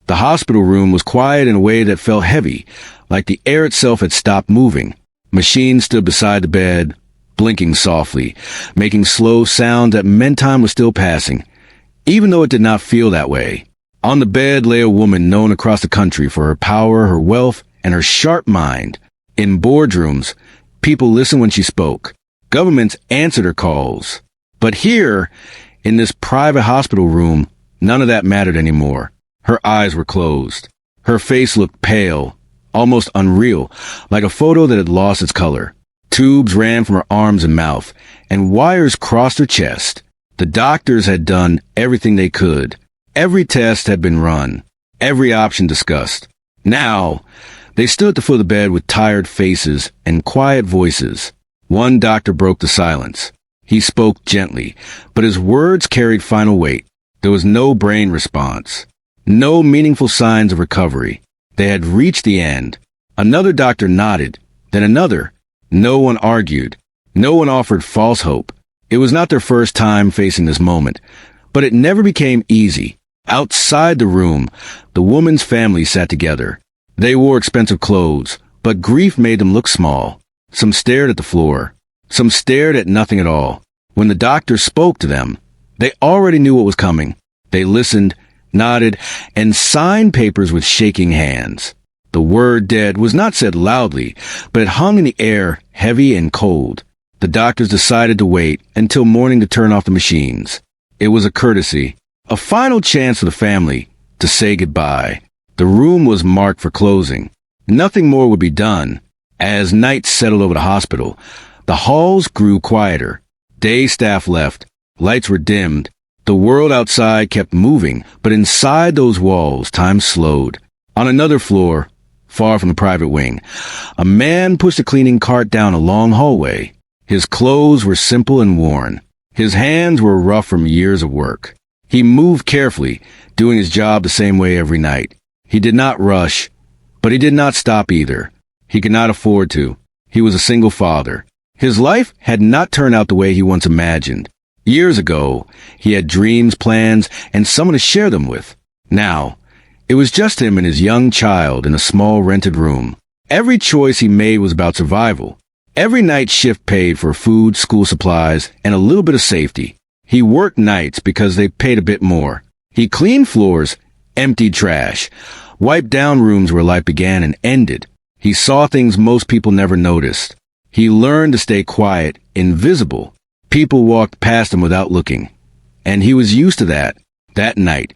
The hospital room was quiet in a way that felt heavy, like the air itself had stopped moving. Machines stood beside the bed, blinking softly, making slow sounds that meant time was still passing, even though it did not feel that way. On the bed lay a woman known across the country for her power, her wealth, and her sharp mind. In boardrooms, people listened when she spoke. Governments answered her calls. But here, in this private hospital room, none of that mattered anymore. Her eyes were closed. Her face looked pale, almost unreal, like a photo that had lost its color. Tubes ran from her arms and mouth, and wires crossed her chest. The doctors had done everything they could. Every test had been run, every option discussed. Now, they stood at the foot of the bed with tired faces and quiet voices. One doctor broke the silence. He spoke gently, but his words carried final weight. There was no brain response. No meaningful signs of recovery. They had reached the end. Another doctor nodded, then another. No one argued. No one offered false hope. It was not their first time facing this moment, but it never became easy. Outside the room, the woman's family sat together. They wore expensive clothes, but grief made them look small. Some stared at the floor. Some stared at nothing at all. When the doctor spoke to them, they already knew what was coming. They listened, nodded, and signed papers with shaking hands. The word dead was not said loudly, but it hung in the air, heavy and cold. The doctors decided to wait until morning to turn off the machines. It was a courtesy, a final chance for the family to say goodbye. The room was marked for closing. Nothing more would be done. As night settled over the hospital, the halls grew quieter. Day staff left. Lights were dimmed. The world outside kept moving, but inside those walls, time slowed. On another floor, far from the private wing, a man pushed a cleaning cart down a long hallway. His clothes were simple and worn. His hands were rough from years of work. He moved carefully, doing his job the same way every night. He did not rush, but he did not stop either. He could not afford to. He was a single father. His life had not turned out the way he once imagined. Years ago, he had dreams, plans, and someone to share them with. Now, it was just him and his young child in a small rented room. Every choice he made was about survival. Every night shift paid for food, school supplies, and a little bit of safety. He worked nights because they paid a bit more. He cleaned floors, emptied trash, wiped down rooms where life began and ended. He saw things most people never noticed. He learned to stay quiet, invisible. People walked past him without looking. And he was used to that. That night,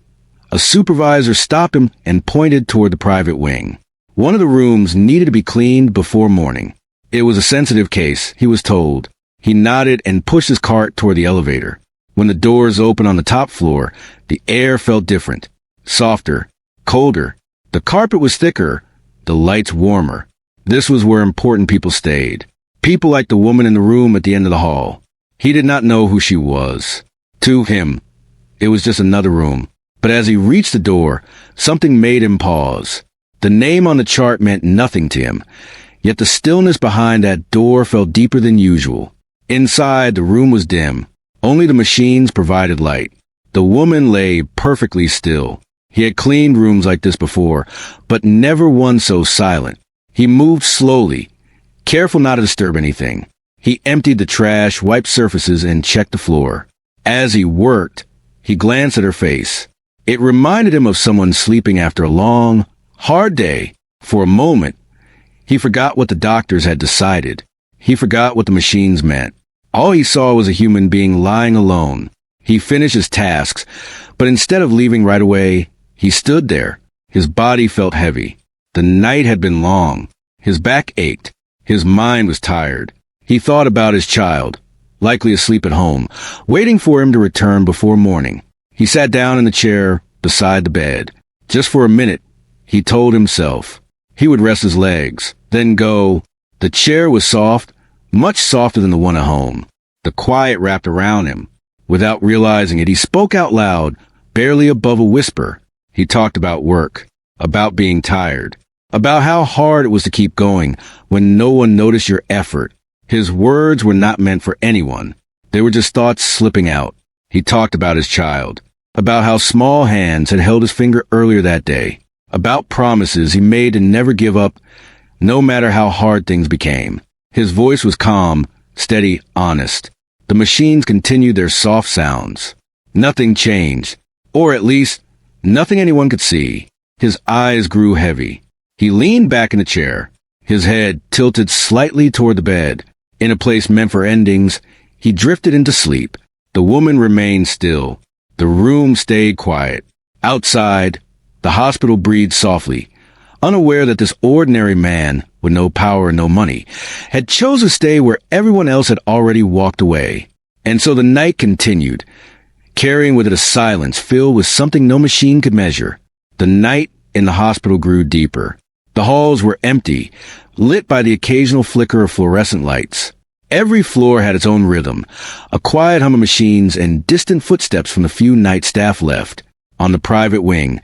a supervisor stopped him and pointed toward the private wing. One of the rooms needed to be cleaned before morning. It was a sensitive case, he was told. He nodded and pushed his cart toward the elevator. When the doors opened on the top floor, the air felt different. Softer, colder. The carpet was thicker, the lights warmer. This was where important people stayed. People like the woman in the room at the end of the hall. He did not know who she was. To him, it was just another room. But as he reached the door, something made him pause. The name on the chart meant nothing to him, yet the stillness behind that door felt deeper than usual. Inside, the room was dim. Only the machines provided light. The woman lay perfectly still. He had cleaned rooms like this before, but never one so silent. He moved slowly, careful not to disturb anything. He emptied the trash, wiped surfaces, and checked the floor. As he worked, he glanced at her face. It reminded him of someone sleeping after a long, hard day. For a moment, he forgot what the doctors had decided. He forgot what the machines meant. All he saw was a human being lying alone. He finished his tasks, but instead of leaving right away, he stood there. His body felt heavy. The night had been long. His back ached. His mind was tired. He thought about his child, likely asleep at home, waiting for him to return before morning. He sat down in the chair beside the bed. Just for a minute, he told himself. He would rest his legs, then go. The chair was soft, much softer than the one at home. The quiet wrapped around him. Without realizing it, he spoke out loud, barely above a whisper. He talked about work, about being tired, about how hard it was to keep going when no one noticed your effort. His words were not meant for anyone. They were just thoughts slipping out. He talked about his child, about how small hands had held his finger earlier that day, about promises he made to never give up, no matter how hard things became. His voice was calm, steady, honest. The machines continued their soft sounds. Nothing changed, or at least, nothing anyone could see. His eyes grew heavy. He leaned back in the chair, his head tilted slightly toward the bed. In a place meant for endings, he drifted into sleep. The woman remained still. The room stayed quiet. Outside, the hospital breathed softly, unaware that this ordinary man, with no power and no money, had chosen to stay where everyone else had already walked away. And so the night continued, carrying with it a silence filled with something no machine could measure. The night in the hospital grew deeper. The halls were empty, lit by the occasional flicker of fluorescent lights. Every floor had its own rhythm, a quiet hum of machines and distant footsteps from the few night staff left. On the private wing,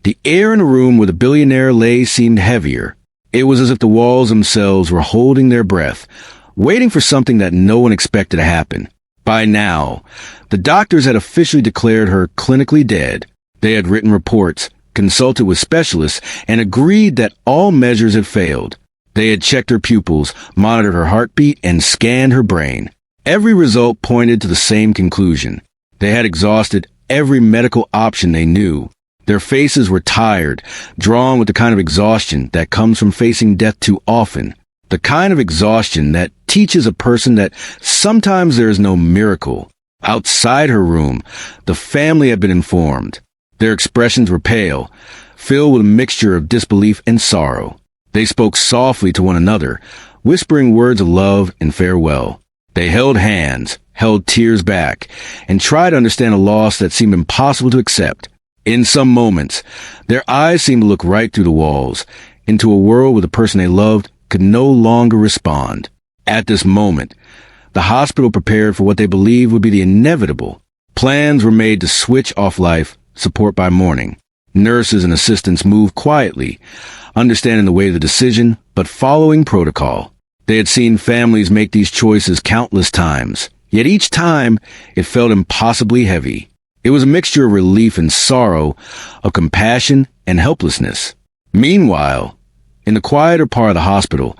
the air in the room where the billionaire lay seemed heavier. It was as if the walls themselves were holding their breath, waiting for something that no one expected to happen. By now, the doctors had officially declared her clinically dead. They had written reports, consulted with specialists, and agreed that all measures had failed. They had checked her pupils, monitored her heartbeat, and scanned her brain. Every result pointed to the same conclusion. They had exhausted every medical option they knew. Their faces were tired, drawn with the kind of exhaustion that comes from facing death too often. The kind of exhaustion that teaches a person that sometimes there is no miracle. Outside her room, the family had been informed. Their expressions were pale, filled with a mixture of disbelief and sorrow. They spoke softly to one another, whispering words of love and farewell. They held hands, held tears back, and tried to understand a loss that seemed impossible to accept. In some moments, their eyes seemed to look right through the walls, into a world where the person they loved could no longer respond. At this moment, the hospital prepared for what they believed would be the inevitable. Plans were made to switch off life support by morning. Nurses and assistants moved quietly, understanding the weight of the decision, but following protocol. They had seen families make these choices countless times, yet each time it felt impossibly heavy. It was a mixture of relief and sorrow, of compassion and helplessness. Meanwhile, in the quieter part of the hospital,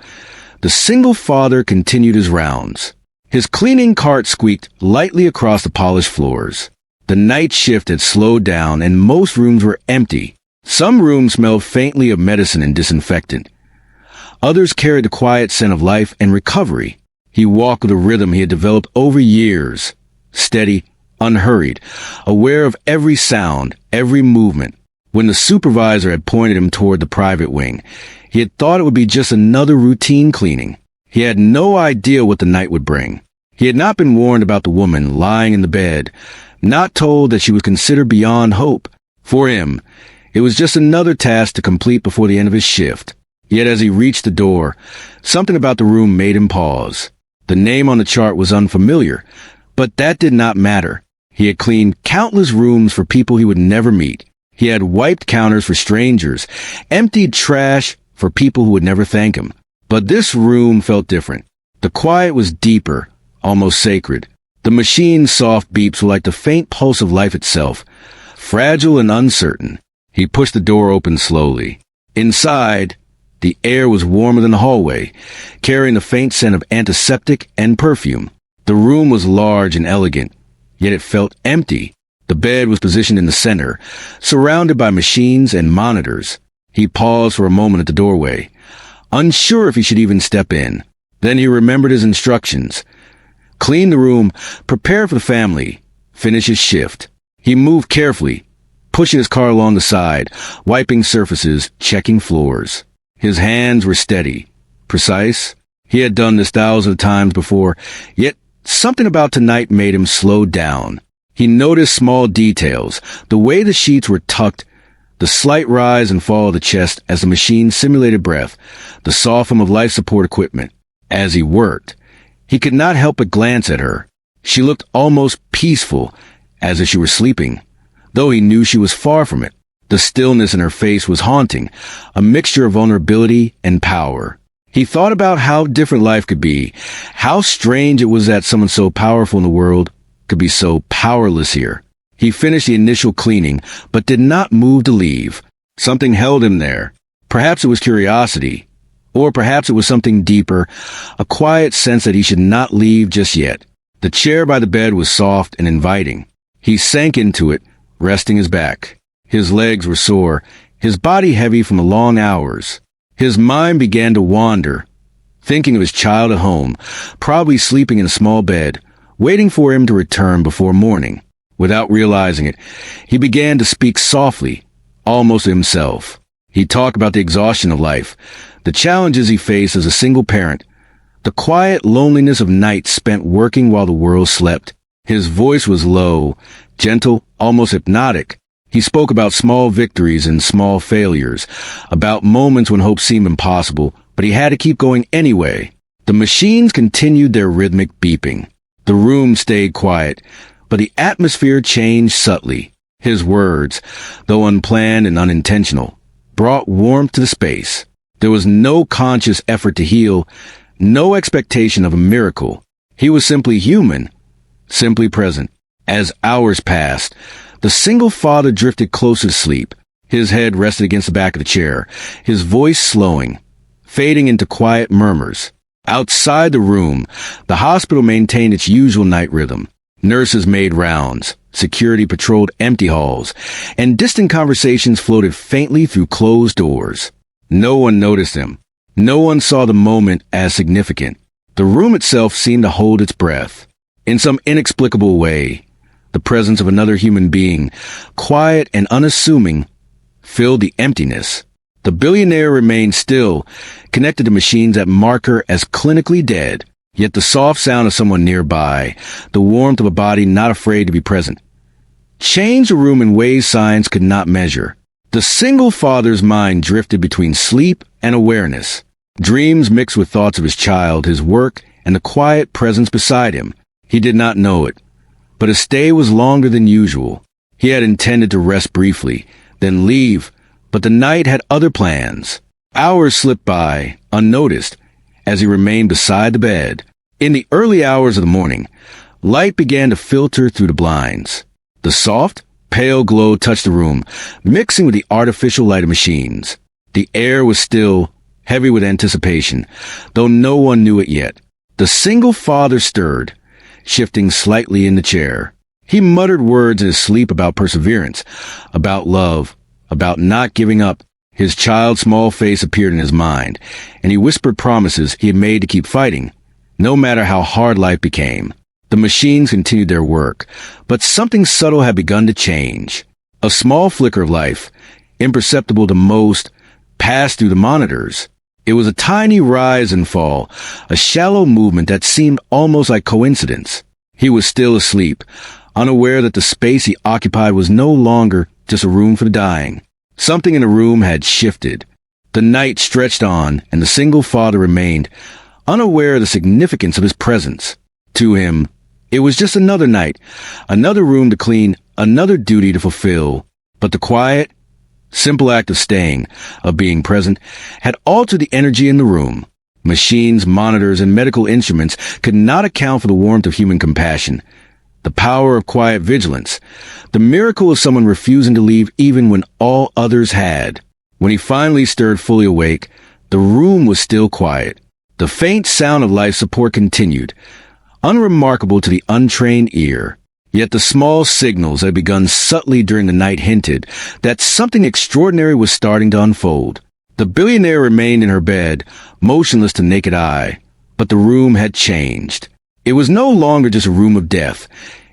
the single father continued his rounds. His cleaning cart squeaked lightly across the polished floors. The night shift had slowed down and most rooms were empty. Some rooms smelled faintly of medicine and disinfectant. Others carried the quiet scent of life and recovery. He walked with a rhythm he had developed over years, steady, unhurried, aware of every sound, every movement. When the supervisor had pointed him toward the private wing, he had thought it would be just another routine cleaning. He had no idea what the night would bring. He had not been warned about the woman lying in the bed, not told that she was considered beyond hope. For him, it was just another task to complete before the end of his shift. Yet as he reached the door, something about the room made him pause. The name on the chart was unfamiliar, but that did not matter. He had cleaned countless rooms for people he would never meet. He had wiped counters for strangers, emptied trash for people who would never thank him. But this room felt different. The quiet was deeper, almost sacred. The machine's soft beeps were like the faint pulse of life itself, fragile and uncertain. He pushed the door open slowly. Inside, the air was warmer than the hallway, carrying the faint scent of antiseptic and perfume. The room was large and elegant, yet it felt empty. The bed was positioned in the center, surrounded by machines and monitors. He paused for a moment at the doorway, unsure if he should even step in. Then he remembered his instructions. Clean the room, prepare for the family, finish his shift. He moved carefully, pushing his car along the side, wiping surfaces, checking floors. His hands were steady, precise. He had done this thousands of times before, yet something about tonight made him slow down. He noticed small details, the way the sheets were tucked, the slight rise and fall of the chest as the machine simulated breath, the soft hum of life support equipment. As he worked, he could not help but glance at her. She looked almost peaceful, as if she were sleeping, though he knew she was far from it. The stillness in her face was haunting, a mixture of vulnerability and power. He thought about how different life could be, how strange it was that someone so powerful in the world could be so powerless here. He finished the initial cleaning, but did not move to leave. Something held him there. Perhaps it was curiosity, or perhaps it was something deeper, a quiet sense that he should not leave just yet. The chair by the bed was soft and inviting. He sank into it, resting his back. His legs were sore, his body heavy from the long hours. His mind began to wander, thinking of his child at home, probably sleeping in a small bed, waiting for him to return before morning. Without realizing it, he began to speak softly, almost to himself. He talked about the exhaustion of life, the challenges he faced as a single parent, the quiet loneliness of nights spent working while the world slept. His voice was low, gentle, almost hypnotic. He spoke about small victories and small failures, about moments when hope seemed impossible, but he had to keep going anyway. The machines continued their rhythmic beeping. The room stayed quiet, but the atmosphere changed subtly. His words, though unplanned and unintentional, brought warmth to the space. There was no conscious effort to heal, no expectation of a miracle. He was simply human, simply present. As hours passed, the single father drifted closer to sleep. His head rested against the back of the chair, his voice slowing, fading into quiet murmurs. Outside the room, the hospital maintained its usual night rhythm. Nurses made rounds, security patrolled empty halls, and distant conversations floated faintly through closed doors. No one noticed him. No one saw the moment as significant. The room itself seemed to hold its breath. In some inexplicable way, the presence of another human being, quiet and unassuming, filled the emptiness. The billionaire remained still, connected to machines that mark her as clinically dead. Yet the soft sound of someone nearby, the warmth of a body not afraid to be present, changed the room in ways science could not measure. The single father's mind drifted between sleep and awareness. Dreams mixed with thoughts of his child, his work, and the quiet presence beside him. He did not know it, but his stay was longer than usual. He had intended to rest briefly, then leave, but the night had other plans. Hours slipped by, unnoticed, as he remained beside the bed. In the early hours of the morning, light began to filter through the blinds. The soft, pale glow touched the room, mixing with the artificial light of machines. The air was still, heavy with anticipation, though no one knew it yet. The single father stirred, shifting slightly in the chair. He muttered words in his sleep about perseverance, about love, about not giving up. His child's small face appeared in his mind, and he whispered promises he had made to keep fighting, no matter how hard life became. The machines continued their work, but something subtle had begun to change. A small flicker of life, imperceptible to most, passed through the monitors. It was a tiny rise and fall, a shallow movement that seemed almost like coincidence. He was still asleep, unaware that the space he occupied was no longer just a room for the dying. Something in the room had shifted. The night stretched on, and the single father remained, unaware of the significance of his presence. To him, it was just another night, another room to clean, another duty to fulfill. But the quiet, simple act of staying, of being present, had altered the energy in the room. Machines, monitors, and medical instruments could not account for the warmth of human compassion, the power of quiet vigilance, the miracle of someone refusing to leave even when all others had. When he finally stirred fully awake, the room was still quiet. The faint sound of life support continued, unremarkable to the untrained ear. Yet the small signals that had begun subtly during the night hinted that something extraordinary was starting to unfold. The billionaire remained in her bed, motionless to naked eye, but the room had changed. It was no longer just a room of death.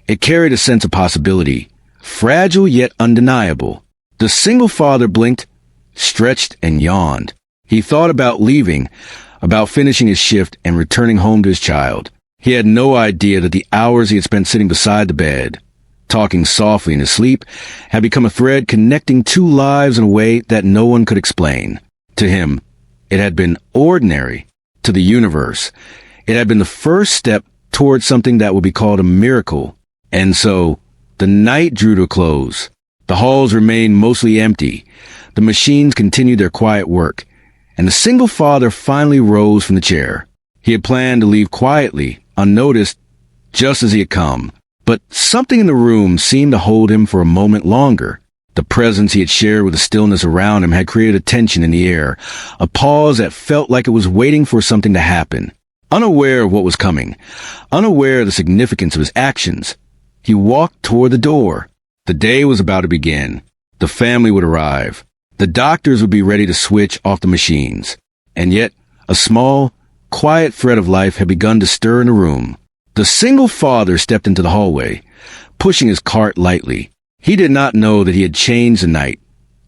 It carried a sense of possibility, fragile yet undeniable. The single father blinked, stretched, and yawned. He thought about leaving, about finishing his shift and returning home to his child. He had no idea that the hours he had spent sitting beside the bed, talking softly in his sleep, had become a thread connecting two lives in a way that no one could explain. To him, it had been ordinary. To the universe, it had been the first step towards something that would be called a miracle. And so, the night drew to a close. The halls remained mostly empty. The machines continued their quiet work, and the single father finally rose from the chair. He had planned to leave quietly, unnoticed, just as he had come. But something in the room seemed to hold him for a moment longer. The presence he had shared with the stillness around him had created a tension in the air, a pause that felt like it was waiting for something to happen. Unaware of what was coming, unaware of the significance of his actions, he walked toward the door. The day was about to begin. The family would arrive. The doctors would be ready to switch off the machines. And yet, a small, quiet thread of life had begun to stir in the room. The single father stepped into the hallway, pushing his cart lightly. He did not know that he had changed the night,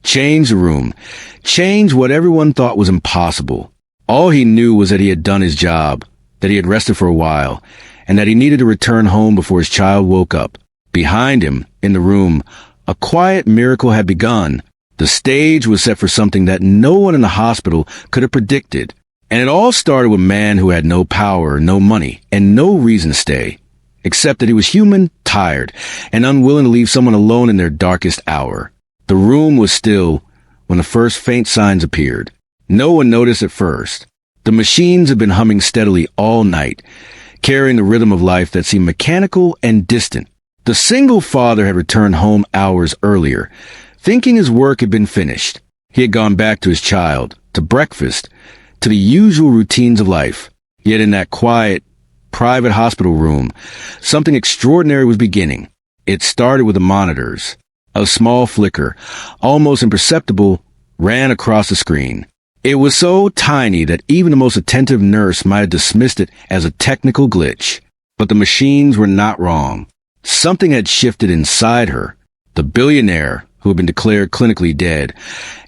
changed the room, changed what everyone thought was impossible. All he knew was that he had done his job, that he had rested for a while, and that he needed to return home before his child woke up. Behind him, in the room, a quiet miracle had begun. The stage was set for something that no one in the hospital could have predicted. And it all started with a man who had no power, no money, and no reason to stay, except that he was human, tired, and unwilling to leave someone alone in their darkest hour. The room was still when the first faint signs appeared. No one noticed at first. The machines had been humming steadily all night, carrying the rhythm of life that seemed mechanical and distant. The single father had returned home hours earlier, thinking his work had been finished. He had gone back to his child, to breakfast, to the usual routines of life. Yet in that quiet, private hospital room, something extraordinary was beginning. It started with the monitors. A small flicker, almost imperceptible, ran across the screen. It was so tiny that even the most attentive nurse might have dismissed it as a technical glitch. But the machines were not wrong. Something had shifted inside her. The billionaire, who had been declared clinically dead,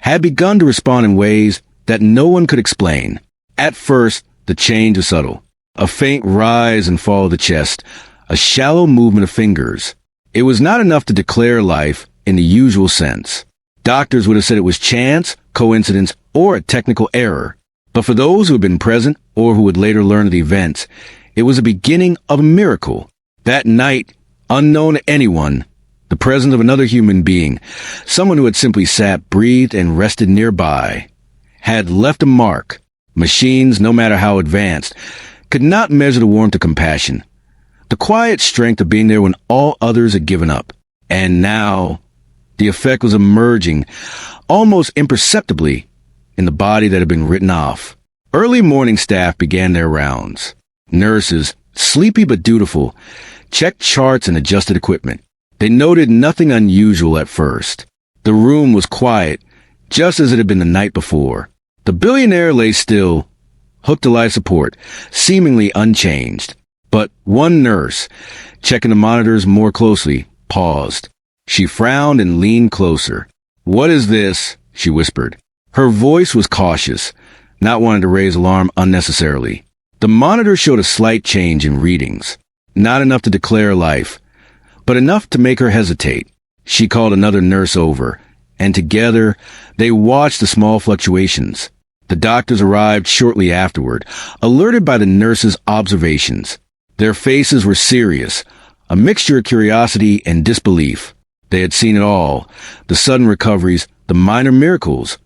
had begun to respond in ways that no one could explain. At first, the change was subtle. A faint rise and fall of the chest, a shallow movement of fingers. It was not enough to declare life in the usual sense. Doctors would have said it was chance, coincidence, or a technical error. But for those who had been present or who would later learn of the events, it was the beginning of a miracle. That night, unknown to anyone, the presence of another human being, someone who had simply sat, breathed, and rested nearby, had left a mark. Machines, no matter how advanced, could not measure the warmth of compassion, the quiet strength of being there when all others had given up. And now, the effect was emerging, almost imperceptibly, in the body that had been written off. Early morning staff began their rounds. Nurses, sleepy but dutiful, checked charts and adjusted equipment. They noted nothing unusual at first. The room was quiet, just as it had been the night before. The billionaire lay still, hooked to life support, seemingly unchanged. But one nurse, checking the monitors more closely, paused. She frowned and leaned closer. "What is this?" she whispered. Her voice was cautious, not wanting to raise alarm unnecessarily. The monitor showed a slight change in readings. Not enough to declare life, but enough to make her hesitate. She called another nurse over, and together they watched the small fluctuations. The doctors arrived shortly afterward, alerted by the nurses' observations. Their faces were serious, a mixture of curiosity and disbelief. They had seen it all, the sudden recoveries, the minor miracles.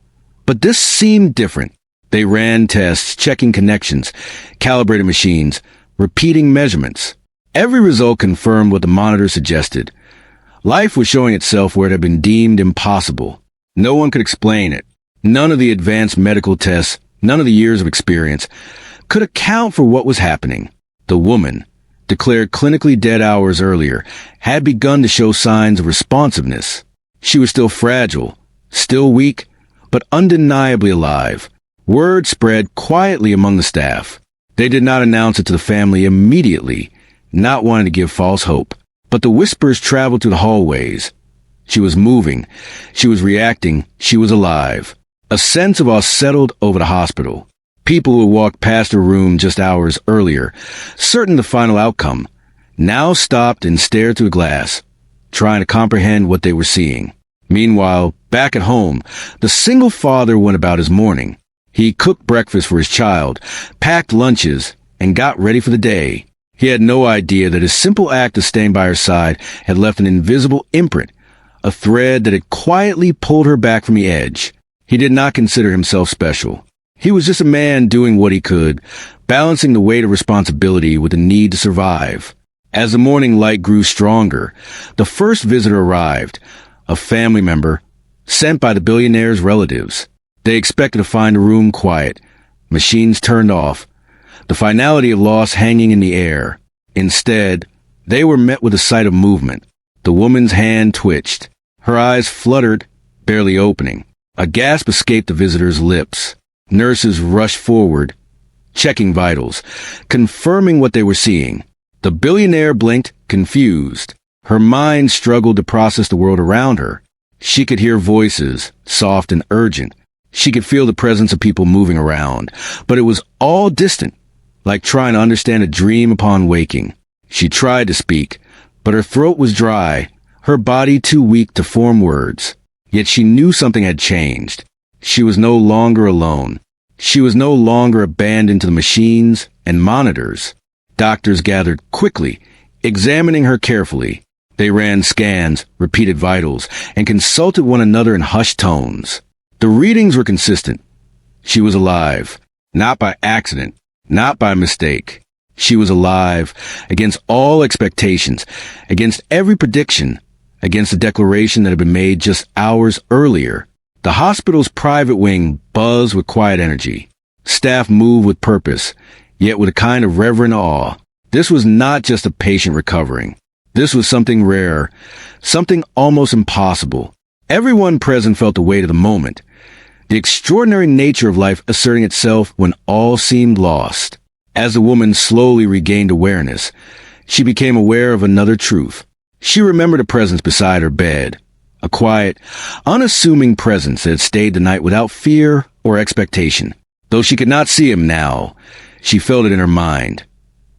But this seemed different. They ran tests, checking connections, calibrated machines, repeating measurements. Every result confirmed what the monitor suggested. Life was showing itself where it had been deemed impossible. No one could explain it. None of the advanced medical tests, none of the years of experience, could account for what was happening. The woman, declared clinically dead hours earlier, had begun to show signs of responsiveness. She was still fragile, still weak, but undeniably alive. Word spread quietly among the staff. They did not announce it to the family immediately, not wanting to give false hope. But the whispers traveled through the hallways. She was moving. She was reacting. She was alive. A sense of awe settled over the hospital. People who had walked past her room just hours earlier, certain of the final outcome, now stopped and stared through a glass, trying to comprehend what they were seeing. Meanwhile, back at home, the single father went about his morning. He cooked breakfast for his child, packed lunches, and got ready for the day. He had no idea that his simple act of staying by her side had left an invisible imprint, a thread that had quietly pulled her back from the edge. He did not consider himself special. He was just a man doing what he could, balancing the weight of responsibility with the need to survive. As the morning light grew stronger, the first visitor arrived, a family member sent by the billionaire's relatives. They expected to find the room quiet, machines turned off, the finality of loss hanging in the air. Instead, they were met with a sight of movement. The woman's hand twitched. Her eyes fluttered, barely opening. A gasp escaped the visitor's lips. Nurses rushed forward, checking vitals, confirming what they were seeing. The billionaire blinked, confused. Her mind struggled to process the world around her. She could hear voices, soft and urgent. She could feel the presence of people moving around, but it was all distant, like trying to understand a dream upon waking. She tried to speak, but her throat was dry, her body too weak to form words. Yet she knew something had changed. She was no longer alone. She was no longer abandoned to the machines and monitors. Doctors gathered quickly, examining her carefully. They ran scans, repeated vitals, and consulted one another in hushed tones. The readings were consistent. She was alive, not by accident, not by mistake. She was alive, against all expectations, against every prediction, against the declaration that had been made just hours earlier. The hospital's private wing buzzed with quiet energy. Staff moved with purpose, yet with a kind of reverent awe. This was not just a patient recovering. This was something rare, something almost impossible. Everyone present felt the weight of the moment, the extraordinary nature of life asserting itself when all seemed lost. As the woman slowly regained awareness, she became aware of another truth. She remembered a presence beside her bed, a quiet, unassuming presence that had stayed the night without fear or expectation. Though she could not see him now, she felt it in her mind.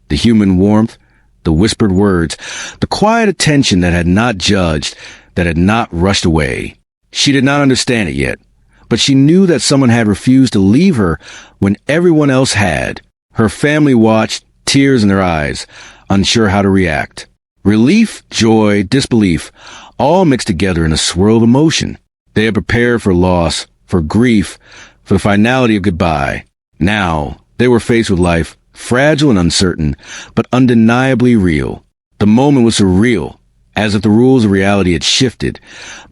The human warmth, the whispered words, the quiet attention that had not judged, that had not rushed away. She did not understand it yet, but she knew that someone had refused to leave her when everyone else had. Her family watched, tears in their eyes, unsure how to react. Relief, joy, disbelief, all mixed together in a swirl of emotion. They had prepared for loss, for grief, for the finality of goodbye. Now, they were faced with life, fragile and uncertain, but undeniably real. The moment was surreal, as if the rules of reality had shifted,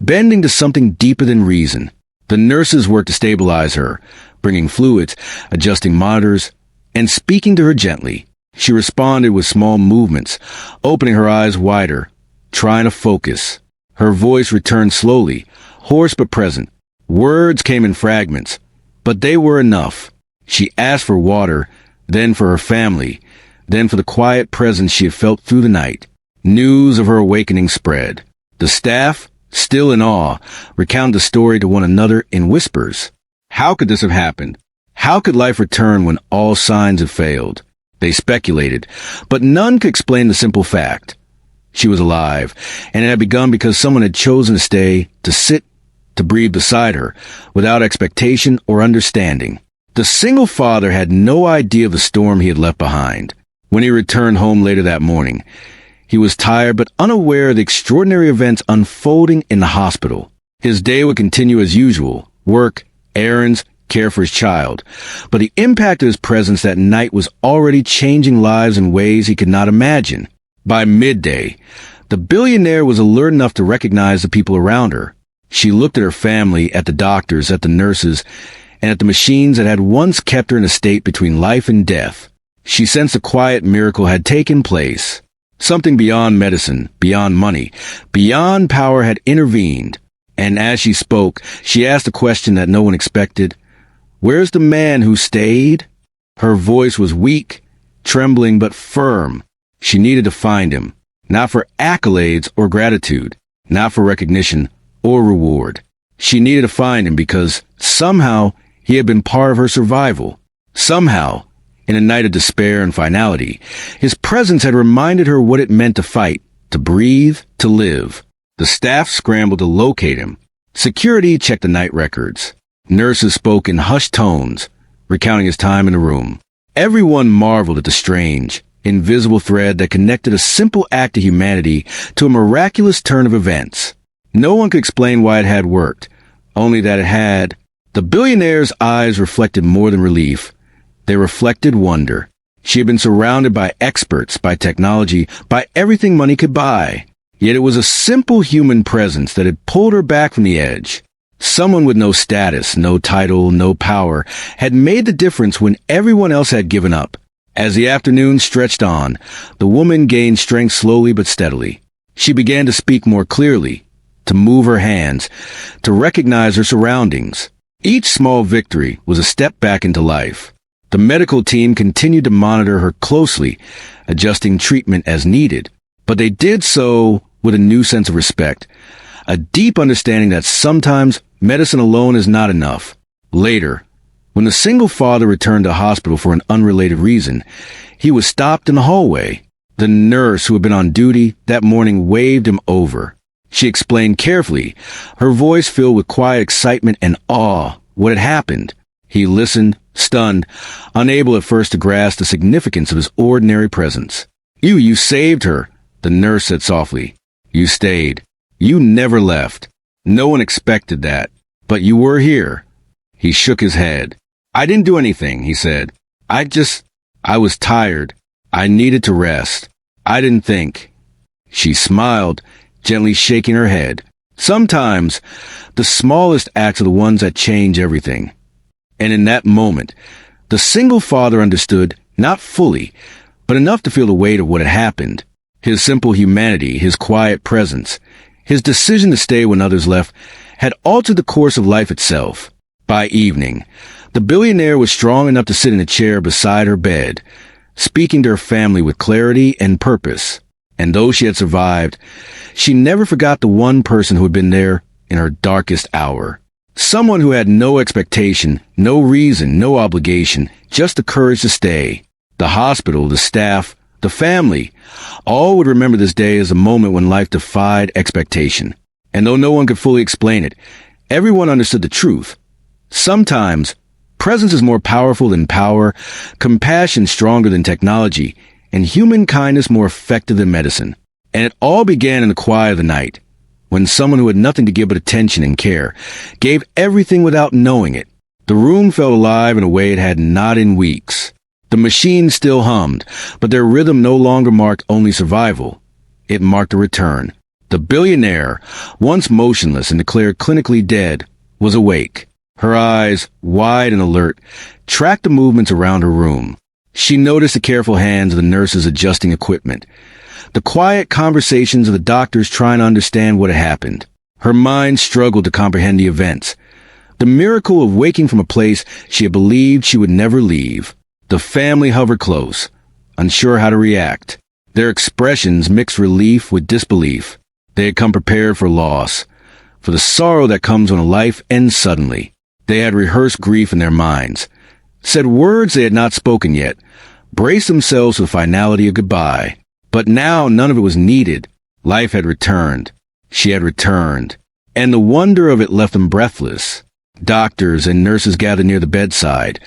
bending to something deeper than reason. The nurses worked to stabilize her, bringing fluids, adjusting monitors, and speaking to her gently. She responded with small movements, opening her eyes wider, trying to focus. Her voice returned slowly, hoarse but present. Words came in fragments, but they were enough. She asked for water, then for her family, then for the quiet presence she had felt through the night. News of her awakening spread. The staff, still in awe, recounted the story to one another in whispers. How could this have happened? How could life return when all signs had failed? They speculated, but none could explain the simple fact. She was alive, and it had begun because someone had chosen to stay, to sit, to breathe beside her, without expectation or understanding. The single father had no idea of the storm he had left behind. When he returned home later that morning, he was tired but unaware of the extraordinary events unfolding in the hospital. His day would continue as usual, work, errands, care for his child. But the impact of his presence that night was already changing lives in ways he could not imagine. By midday, the billionaire was alert enough to recognize the people around her. She looked at her family, at the doctors, at the nurses, and at the machines that had once kept her in a state between life and death. She sensed a quiet miracle had taken place. Something beyond medicine, beyond money, beyond power had intervened. And as she spoke, she asked a question that no one expected. "Where's the man who stayed?" Her voice was weak, trembling but firm. She needed to find him, not for accolades or gratitude, not for recognition or reward. She needed to find him because somehow he had been part of her survival. Somehow, in a night of despair and finality, his presence had reminded her what it meant to fight, to breathe, to live. The staff scrambled to locate him. Security checked the night records. Nurses spoke in hushed tones, recounting his time in the room. Everyone marveled at the strange, invisible thread that connected a simple act of humanity to a miraculous turn of events. No one could explain why it had worked, only that it had. The billionaire's eyes reflected more than relief. They reflected wonder. She had been surrounded by experts, by technology, by everything money could buy. Yet it was a simple human presence that had pulled her back from the edge. Someone with no status, no title, no power, had made the difference when everyone else had given up. As the afternoon stretched on, the woman gained strength slowly but steadily. She began to speak more clearly, to move her hands, to recognize her surroundings. Each small victory was a step back into life. The medical team continued to monitor her closely, adjusting treatment as needed. But they did so with a new sense of respect, a deep understanding that sometimes medicine alone is not enough. Later, when the single father returned to hospital for an unrelated reason, he was stopped in the hallway. The nurse who had been on duty that morning waved him over. She explained carefully, her voice filled with quiet excitement and awe, what had happened. He listened, stunned, unable at first to grasp the significance of his ordinary presence. You saved her," the nurse said softly. "You stayed. You never left. No one expected that. But you were here." He shook his head. "I didn't do anything," he said. I was tired. I needed to rest. I didn't think." She smiled, gently shaking her head. Sometimes, the smallest acts are the ones that change everything. And in that moment, the single father understood, not fully, but enough to feel the weight of what had happened. His simple humanity, his quiet presence, his decision to stay when others left, had altered the course of life itself. By evening, the billionaire was strong enough to sit in a chair beside her bed, speaking to her family with clarity and purpose. And though she had survived, she never forgot the one person who had been there in her darkest hour. Someone who had no expectation, no reason, no obligation, just the courage to stay. The hospital, the staff, the family, all would remember this day as a moment when life defied expectation. And though no one could fully explain it, everyone understood the truth. Sometimes, presence is more powerful than power, compassion stronger than technology, and human kindness more effective than medicine. And it all began in the quiet of the night, when someone who had nothing to give but attention and care gave everything without knowing it. The room felt alive in a way it had not in weeks. The machines still hummed, but their rhythm no longer marked only survival. It marked a return. The billionaire, once motionless and declared clinically dead, was awake. Her eyes, wide and alert, tracked the movements around her room. She noticed the careful hands of the nurses adjusting equipment, the quiet conversations of the doctors trying to understand what had happened. Her mind struggled to comprehend the events, the miracle of waking from a place she had believed she would never leave. The family hovered close, unsure how to react. Their expressions mixed relief with disbelief. They had come prepared for loss, for the sorrow that comes when a life ends suddenly. They had rehearsed grief in their minds, said words they had not spoken yet, braced themselves for the finality of goodbye. But now none of it was needed. Life had returned. She had returned. And the wonder of it left them breathless. Doctors and nurses gathered near the bedside,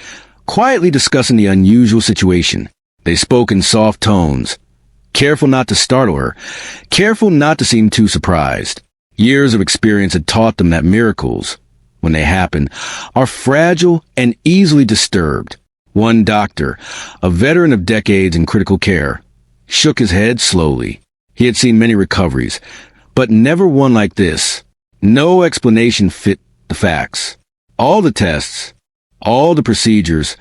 quietly discussing the unusual situation. They spoke in soft tones, careful not to startle her, careful not to seem too surprised. Years of experience had taught them that miracles, when they happen, are fragile and easily disturbed. One doctor, a veteran of decades in critical care, shook his head slowly. He had seen many recoveries, but never one like this. No explanation fit the facts. All the tests, all the procedures,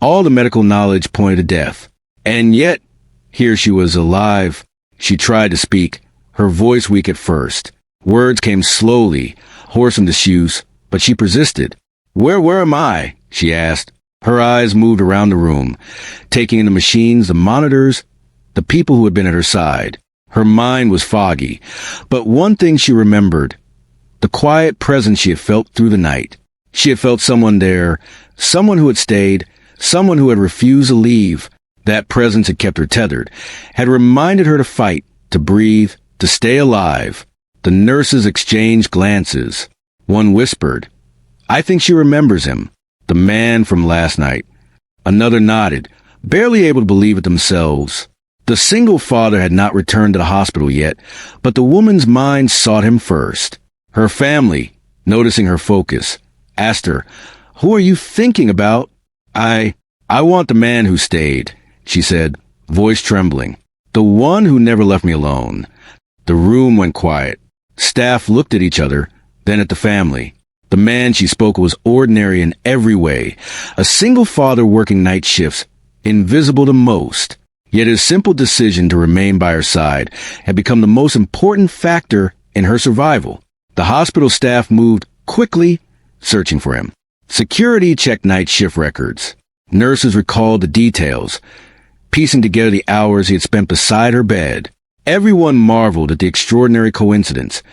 all the medical knowledge pointed to death. And yet, here she was alive. She tried to speak, her voice weak at first. Words came slowly, hoarse and disuse, but she persisted. Where am I?" she asked. Her eyes moved around the room, taking in the machines, the monitors, the people who had been at her side. Her mind was foggy, but one thing she remembered, the quiet presence she had felt through the night. She had felt someone there, someone who had stayed, someone who had refused to leave. That presence had kept her tethered, had reminded her to fight, to breathe, to stay alive. The nurses exchanged glances. One whispered, "I think she remembers him, the man from last night." Another nodded, barely able to believe it themselves. The single father had not returned to the hospital yet, but the woman's mind sought him first. Her family, noticing her focus, asked her, "Who are you thinking about?" I want the man who stayed," she said, voice trembling. "The one who never left me alone." The room went quiet. Staff looked at each other, then at the family. The man she spoke of was ordinary in every way, a single father working night shifts, invisible to most. Yet his simple decision to remain by her side had become the most important factor in her survival. The hospital staff moved quickly, searching for him. Security checked night shift records. Nurses recalled the details, piecing together the hours he had spent beside her bed. Everyone marveled at the extraordinary coincidence.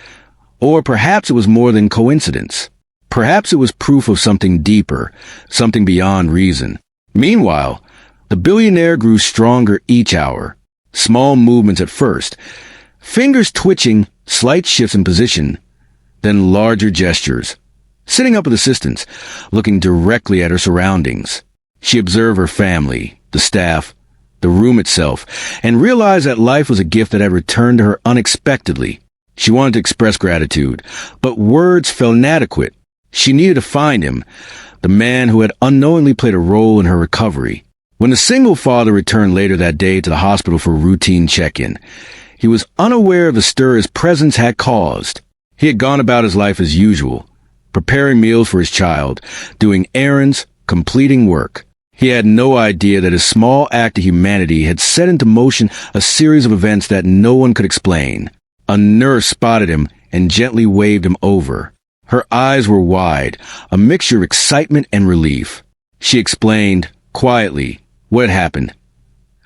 Or perhaps it was more than coincidence. Perhaps it was proof of something deeper, something beyond reason. Meanwhile, the billionaire grew stronger each hour. Small movements at first, fingers twitching, slight shifts in position, then larger gestures. Sitting up with assistants, looking directly at her surroundings. She observed her family, the staff, the room itself, and realized that life was a gift that had returned to her unexpectedly. She wanted to express gratitude, but words felt inadequate. She needed to find him, the man who had unknowingly played a role in her recovery. When the single father returned later that day to the hospital for a routine check-in, he was unaware of the stir his presence had caused. He had gone about his life as usual, preparing meals for his child, doing errands, completing work. He had no idea that his small act of humanity had set into motion a series of events that no one could explain. A nurse spotted him and gently waved him over. Her eyes were wide, a mixture of excitement and relief. She explained, quietly, what had happened.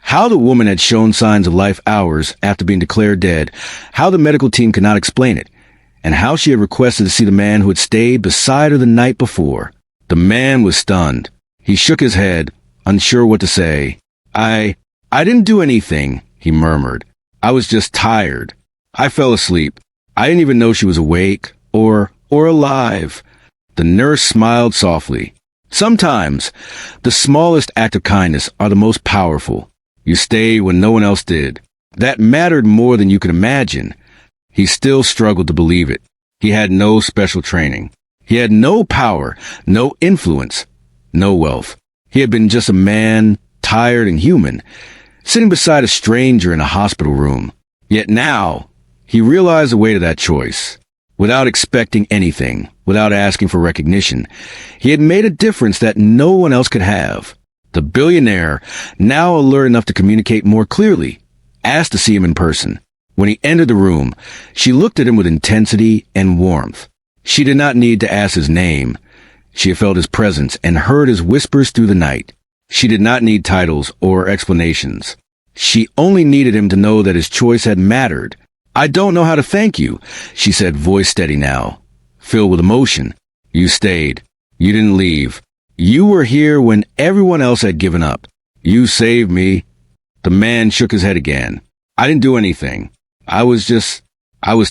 How the woman had shown signs of life hours after being declared dead, how the medical team could not explain it, and how she had requested to see the man who had stayed beside her the night before. The man was stunned. He shook his head, unsure what to say. I didn't do anything, he murmured. I was just tired. I fell asleep. I didn't even know she was awake or alive. The nurse smiled softly. Sometimes, the smallest act of kindness are the most powerful. You stayed when no one else did. That mattered more than you could imagine. He still struggled to believe it. He had no special training. He had no power, no influence, no wealth. He had been just a man, tired and human, sitting beside a stranger in a hospital room. Yet now, he realized the weight of that choice. Without expecting anything, without asking for recognition, he had made a difference that no one else could have. The billionaire, now alert enough to communicate more clearly, asked to see him in person. When he entered the room, she looked at him with intensity and warmth. She did not need to ask his name. She had felt his presence and heard his whispers through the night. She did not need titles or explanations. She only needed him to know that his choice had mattered. I don't know how to thank you, she said, voice steady now, filled with emotion. You stayed. You didn't leave. You were here when everyone else had given up. You saved me. The man shook his head again. I didn't do anything. I was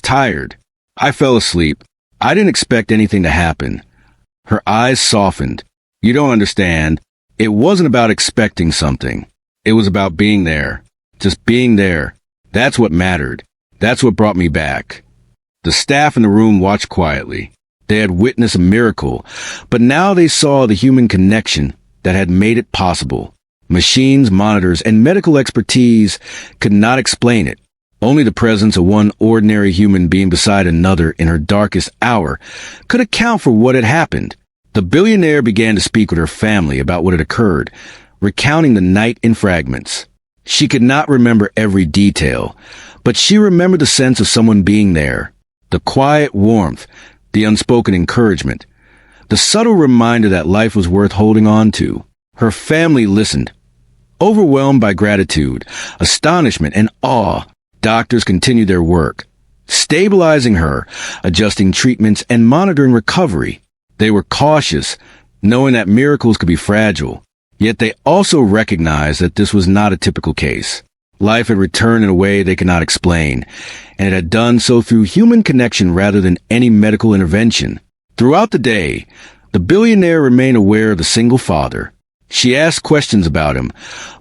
tired. I fell asleep. I didn't expect anything to happen. Her eyes softened. You don't understand. It wasn't about expecting something. It was about being there. Just being there. That's what mattered. That's what brought me back. The staff in the room watched quietly. They had witnessed a miracle, but now they saw the human connection that had made it possible. Machines, monitors, and medical expertise could not explain it. Only the presence of one ordinary human being beside another in her darkest hour could account for what had happened. The billionaire began to speak with her family about what had occurred, recounting the night in fragments. She could not remember every detail, but she remembered the sense of someone being there, the quiet warmth, the unspoken encouragement, the subtle reminder that life was worth holding on to. Her family listened, overwhelmed by gratitude, astonishment, and awe. Doctors continued their work, stabilizing her, adjusting treatments, and monitoring recovery. They were cautious, knowing that miracles could be fragile. Yet they also recognized that this was not a typical case. Life had returned in a way they could not explain, and it had done so through human connection rather than any medical intervention. Throughout the day, the billionaire remained aware of the single father. She asked questions about him,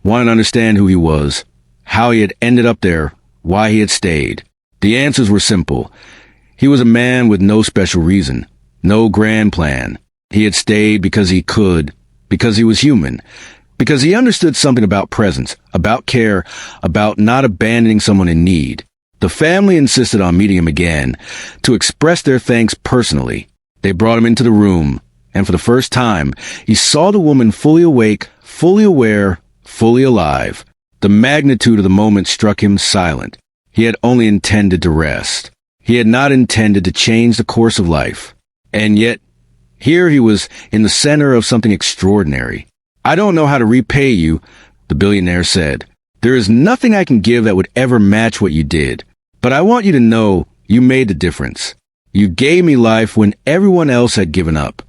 wanted to understand who he was, how he had ended up there, why he had stayed. The answers were simple. He was a man with no special reason, no grand plan. He had stayed because he could, because he was human, because he understood something about presence, about care, about not abandoning someone in need. The family insisted on meeting him again to express their thanks personally. They brought him into the room, and for the first time, he saw the woman fully awake, fully aware, fully alive. The magnitude of the moment struck him silent. He had only intended to rest. He had not intended to change the course of life. And yet, here he was in the center of something extraordinary. "I don't know how to repay you," the billionaire said. "There is nothing I can give that would ever match what you did. But I want you to know you made the difference. You gave me life when everyone else had given up."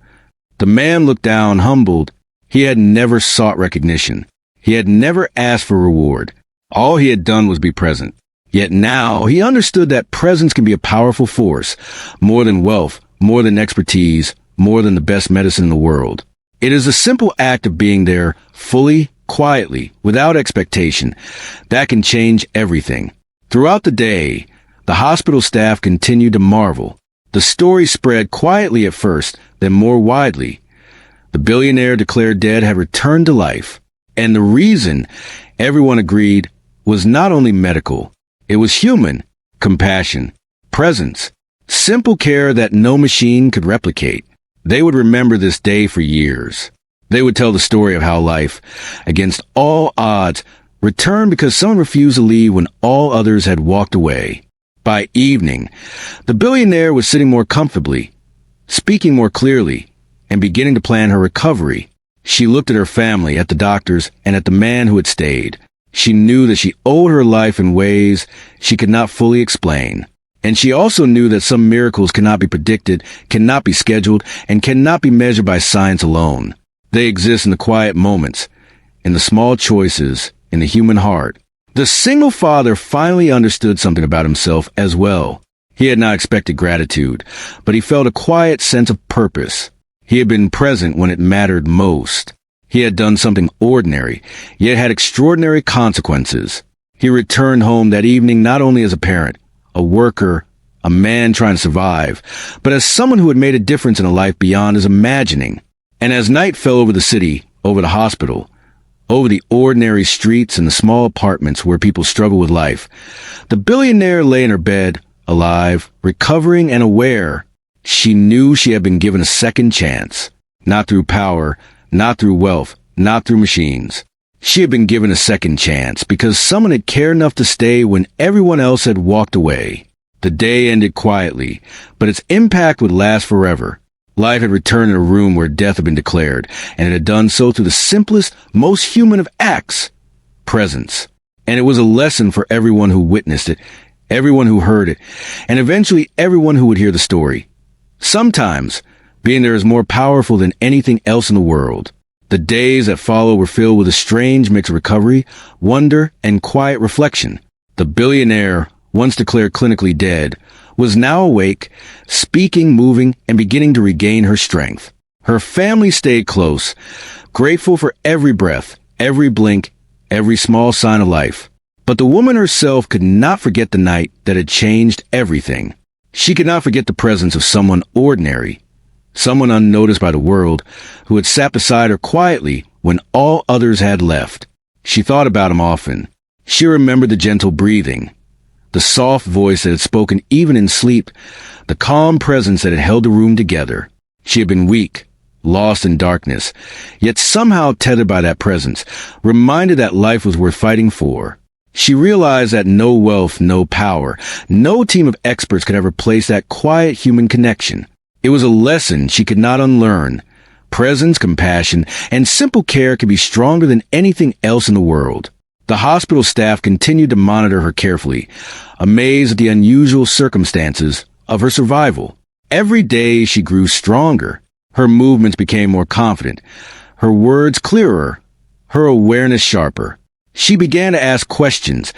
The man looked down, humbled. He had never sought recognition. He had never asked for reward. All he had done was be present. Yet now he understood that presence can be a powerful force, more than wealth, more than expertise, more than the best medicine in the world. It is a simple act of being there, fully, quietly, without expectation, that can change everything. Throughout the day, the hospital staff continued to marvel. The story spread quietly at first, then more widely. The billionaire declared dead had returned to life. And the reason, everyone agreed, was not only medical. It was human. Compassion. Presence. Simple care that no machine could replicate. They would remember this day for years. They would tell the story of how life, against all odds, returned because someone refused to leave when all others had walked away. By evening, the billionaire was sitting more comfortably, speaking more clearly, and beginning to plan her recovery. She looked at her family, at the doctors, and at the man who had stayed. She knew that she owed her life in ways she could not fully explain. And she also knew that some miracles cannot be predicted, cannot be scheduled, and cannot be measured by science alone. They exist in the quiet moments, in the small choices, in the human heart. The single father finally understood something about himself as well. He had not expected gratitude, but he felt a quiet sense of purpose. He had been present when it mattered most. He had done something ordinary, yet had extraordinary consequences. He returned home that evening not only as a parent, a worker, a man trying to survive, but as someone who had made a difference in a life beyond his imagining. And as night fell over the city, over the hospital, over the ordinary streets and the small apartments where people struggle with life, the billionaire lay in her bed, alive, recovering and aware. She knew she had been given a second chance, not through power, not through wealth, not through machines. She had been given a second chance because someone had cared enough to stay when everyone else had walked away. The day ended quietly, but its impact would last forever. Life had returned in a room where death had been declared, and it had done so through the simplest, most human of acts, presence. And it was a lesson for everyone who witnessed it, everyone who heard it, and eventually everyone who would hear the story. Sometimes, being there is more powerful than anything else in the world. The days that followed were filled with a strange mix of recovery, wonder, and quiet reflection. The billionaire, once declared clinically dead, was now awake, speaking, moving, and beginning to regain her strength. Her family stayed close, grateful for every breath, every blink, every small sign of life. But the woman herself could not forget the night that had changed everything. She could not forget the presence of someone ordinary, someone unnoticed by the world, who had sat beside her quietly when all others had left. She thought about him often. She remembered the gentle breathing, the soft voice that had spoken even in sleep, the calm presence that had held the room together. She had been weak, lost in darkness, yet somehow tethered by that presence, reminded that life was worth fighting for. She realized that no wealth, no power, no team of experts could ever replace that quiet human connection. It was a lesson she could not unlearn. Presence, compassion, and simple care could be stronger than anything else in the world. The hospital staff continued to monitor her carefully, amazed at the unusual circumstances of her survival. Every day she grew stronger. Her movements became more confident, her words clearer, her awareness sharper. She began to ask questions,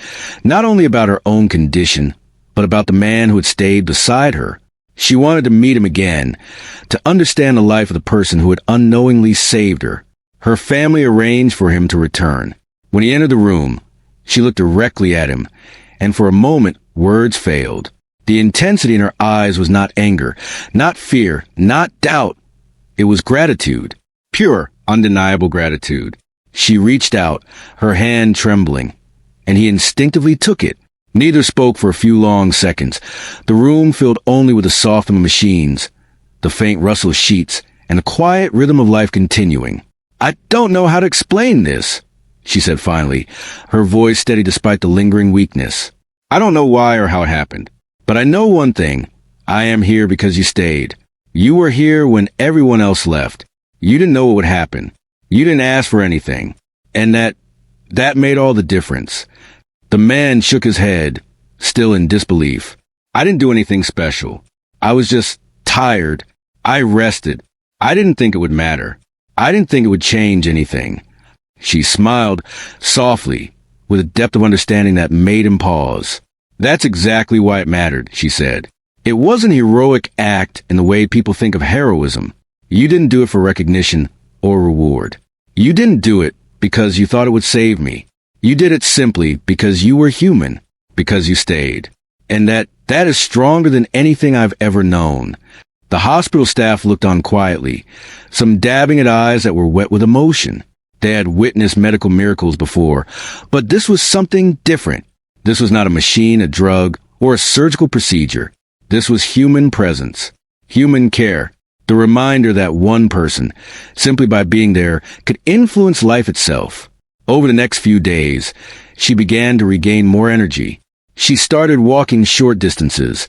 not only about her own condition, but about the man who had stayed beside her. She wanted to meet him again, to understand the life of the person who had unknowingly saved her. Her family arranged for him to return. When he entered the room, she looked directly at him, and for a moment, words failed. The intensity in her eyes was not anger, not fear, not doubt. It was gratitude, pure, undeniable gratitude. She reached out, her hand trembling, and he instinctively took it. Neither spoke for a few long seconds, the room filled only with the soft hum of machines, the faint rustle of sheets, and the quiet rhythm of life continuing. "I don't know how to explain this," she said finally, her voice steady despite the lingering weakness. "I don't know why or how it happened, but I know one thing. I am here because you stayed. You were here when everyone else left. You didn't know what would happen. You didn't ask for anything. And that made all the difference." The man shook his head, still in disbelief. "I didn't do anything special. I was just tired. I rested. I didn't think it would matter. I didn't think it would change anything." She smiled softly, with a depth of understanding that made him pause. "That's exactly why it mattered," she said. "It wasn't a heroic act in the way people think of heroism. You didn't do it for recognition or reward. You didn't do it because you thought it would save me. You did it simply because you were human, because you stayed. And that is stronger than anything I've ever known." The hospital staff looked on quietly, some dabbing at eyes that were wet with emotion. They had witnessed medical miracles before, but this was something different. This was not a machine, a drug, or a surgical procedure. This was human presence, human care, the reminder that one person, simply by being there, could influence life itself. Over the next few days, she began to regain more energy. She started walking short distances,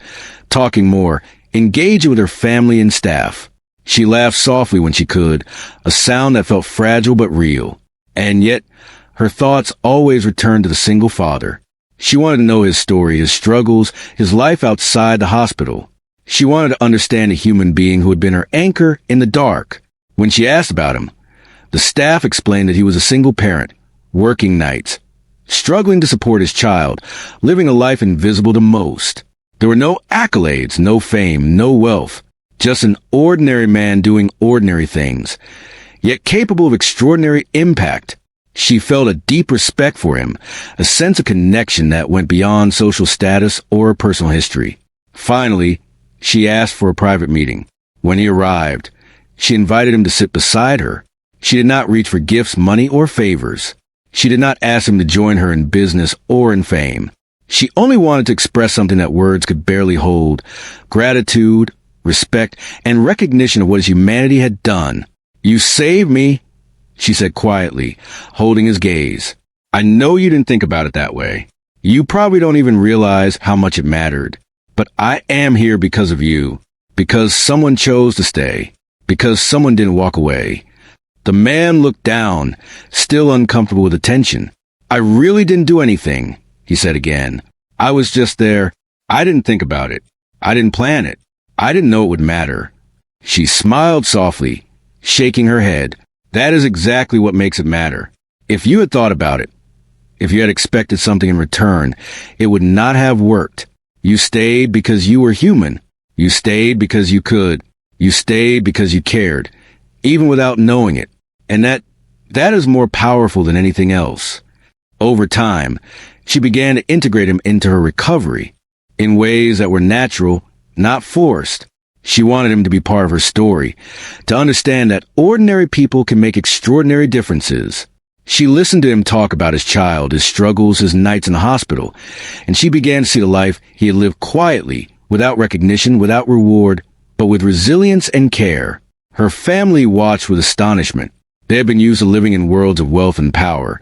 talking more, engaging with her family and staff. She laughed softly when she could, a sound that felt fragile but real. And yet, her thoughts always returned to the single father. She wanted to know his story, his struggles, his life outside the hospital. She wanted to understand a human being who had been her anchor in the dark. When she asked about him, the staff explained that he was a single parent, working nights, struggling to support his child, living a life invisible to most. There were no accolades, no fame, no wealth, just an ordinary man doing ordinary things, yet capable of extraordinary impact. She felt a deep respect for him, a sense of connection that went beyond social status or personal history. Finally, she asked for a private meeting. When he arrived, she invited him to sit beside her. She did not reach for gifts, money, or favors. She did not ask him to join her in business or in fame. She only wanted to express something that words could barely hold: gratitude, respect, and recognition of what his humanity had done. "You saved me," she said quietly, holding his gaze. "I know you didn't think about it that way. You probably don't even realize how much it mattered. But I am here because of you, because someone chose to stay, because someone didn't walk away." The man looked down, still uncomfortable with the tension. "I really didn't do anything," he said again. "I was just there. I didn't think about it. I didn't plan it. I didn't know it would matter." She smiled softly, shaking her head. "That is exactly what makes it matter. If you had thought about it, if you had expected something in return, it would not have worked. You stayed because you were human. You stayed because you could. You stayed because you cared, even without knowing it. And that is more powerful than anything else." Over time, she began to integrate him into her recovery in ways that were natural, not forced. She wanted him to be part of her story, to understand that ordinary people can make extraordinary differences. She listened to him talk about his child, his struggles, his nights in the hospital, and she began to see the life he had lived quietly, without recognition, without reward, but with resilience and care. Her family watched with astonishment. They had been used to living in worlds of wealth and power,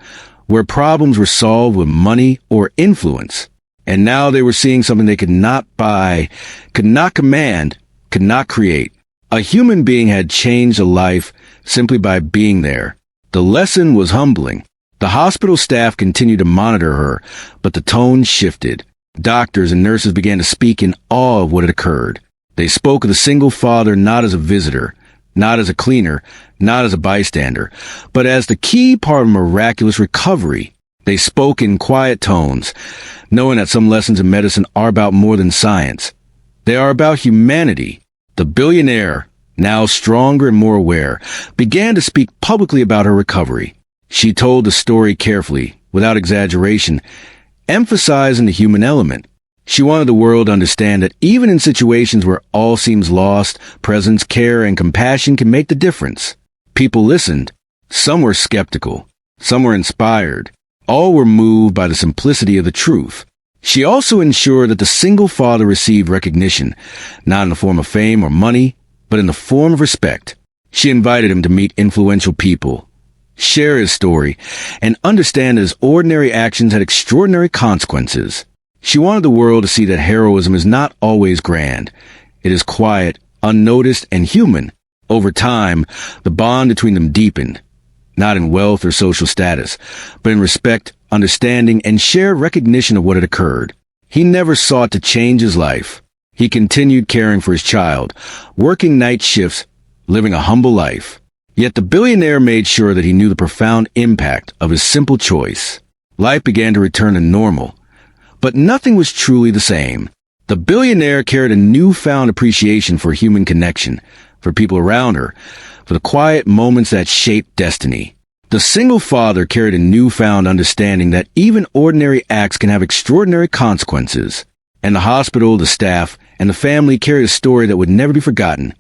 where problems were solved with money or influence. And now they were seeing something they could not buy, could not command, could not create. A human being had changed a life simply by being there. The lesson was humbling. The hospital staff continued to monitor her, but the tone shifted. Doctors and nurses began to speak in awe of what had occurred. They spoke of the single father not as a visitor, not as a cleaner, not as a bystander, but as the key part of miraculous recovery. They spoke in quiet tones, knowing that some lessons in medicine are about more than science. They are about humanity. The billionaire, now stronger and more aware, began to speak publicly about her recovery. She told the story carefully, without exaggeration, emphasizing the human element. She wanted the world to understand that even in situations where all seems lost, presence, care, and compassion can make the difference. People listened. Some were skeptical. Some were inspired. All were moved by the simplicity of the truth. She also ensured that the single father received recognition, not in the form of fame or money, but in the form of respect. She invited him to meet influential people, share his story, and understand that his ordinary actions had extraordinary consequences. She wanted the world to see that heroism is not always grand. It is quiet, unnoticed, and human. Over time, the bond between them deepened, not in wealth or social status, but in respect, understanding, and shared recognition of what had occurred. He never sought to change his life. He continued caring for his child, working night shifts, living a humble life. Yet the billionaire made sure that he knew the profound impact of his simple choice. Life began to return to normal, but nothing was truly the same. The billionaire carried a newfound appreciation for human connection, for people around her, for the quiet moments that shaped destiny. The single father carried a newfound understanding that even ordinary acts can have extraordinary consequences. And the hospital, the staff, and the family carried a story that would never be forgotten.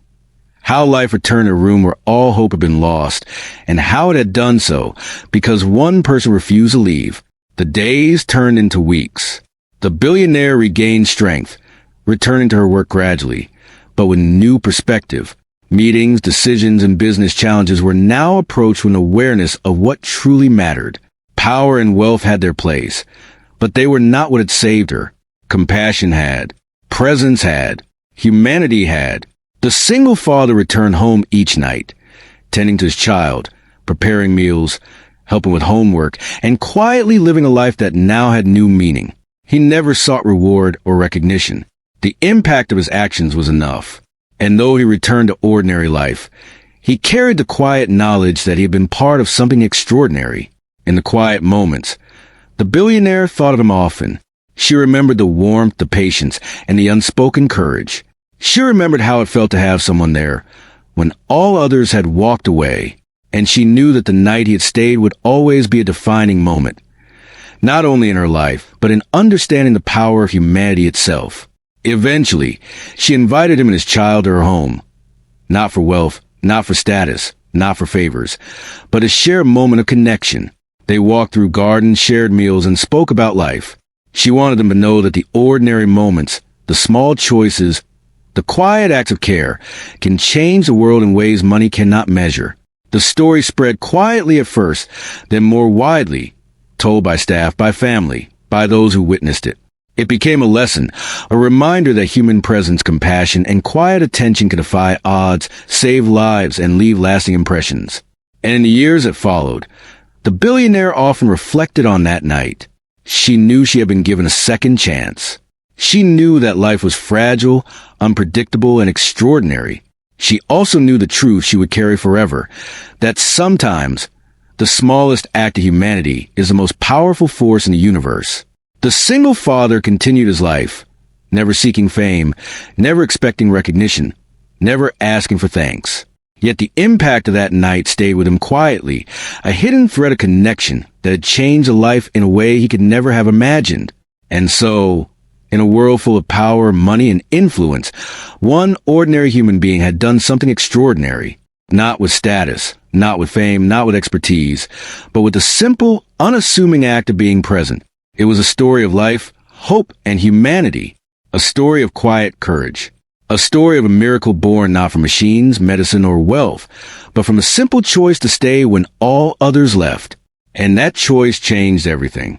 How life returned to a room where all hope had been lost, and how it had done so because one person refused to leave. The days turned into weeks. The billionaire regained strength, returning to her work gradually, but with new perspective. Meetings, decisions, and business challenges were now approached with an awareness of what truly mattered. Power and wealth had their place, but they were not what had saved her. Compassion had. Presence had. Humanity had. The single father returned home each night, tending to his child, preparing meals, helping with homework, and quietly living a life that now had new meaning. He never sought reward or recognition. The impact of his actions was enough. And though he returned to ordinary life, he carried the quiet knowledge that he had been part of something extraordinary. In the quiet moments, the billionaire thought of him often. She remembered the warmth, the patience, and the unspoken courage. She remembered how it felt to have someone there when all others had walked away, and she knew that the night he had stayed would always be a defining moment, not only in her life, but in understanding the power of humanity itself. Eventually, she invited him and his child to her home, not for wealth, not for status, not for favors, but to share a moment of connection. They walked through gardens, shared meals, and spoke about life. She wanted them to know that the ordinary moments, the small choices, the quiet acts of care can change the world in ways money cannot measure. The story spread quietly at first, then more widely, told by staff, by family, by those who witnessed it. It became a lesson, a reminder that human presence, compassion, and quiet attention can defy odds, save lives, and leave lasting impressions. And in the years that followed, the billionaire often reflected on that night. She knew she had been given a second chance. She knew that life was fragile, unpredictable, and extraordinary. She also knew the truth she would carry forever, that sometimes the smallest act of humanity is the most powerful force in the universe. The single father continued his life, never seeking fame, never expecting recognition, never asking for thanks. Yet the impact of that night stayed with him quietly, a hidden thread of connection that had changed a life in a way he could never have imagined. And so, in a world full of power, money, and influence, one ordinary human being had done something extraordinary, not with status, not with fame, not with expertise, but with the simple, unassuming act of being present. It was a story of life, hope, and humanity, a story of quiet courage, a story of a miracle born not from machines, medicine, or wealth, but from a simple choice to stay when all others left. And that choice changed everything.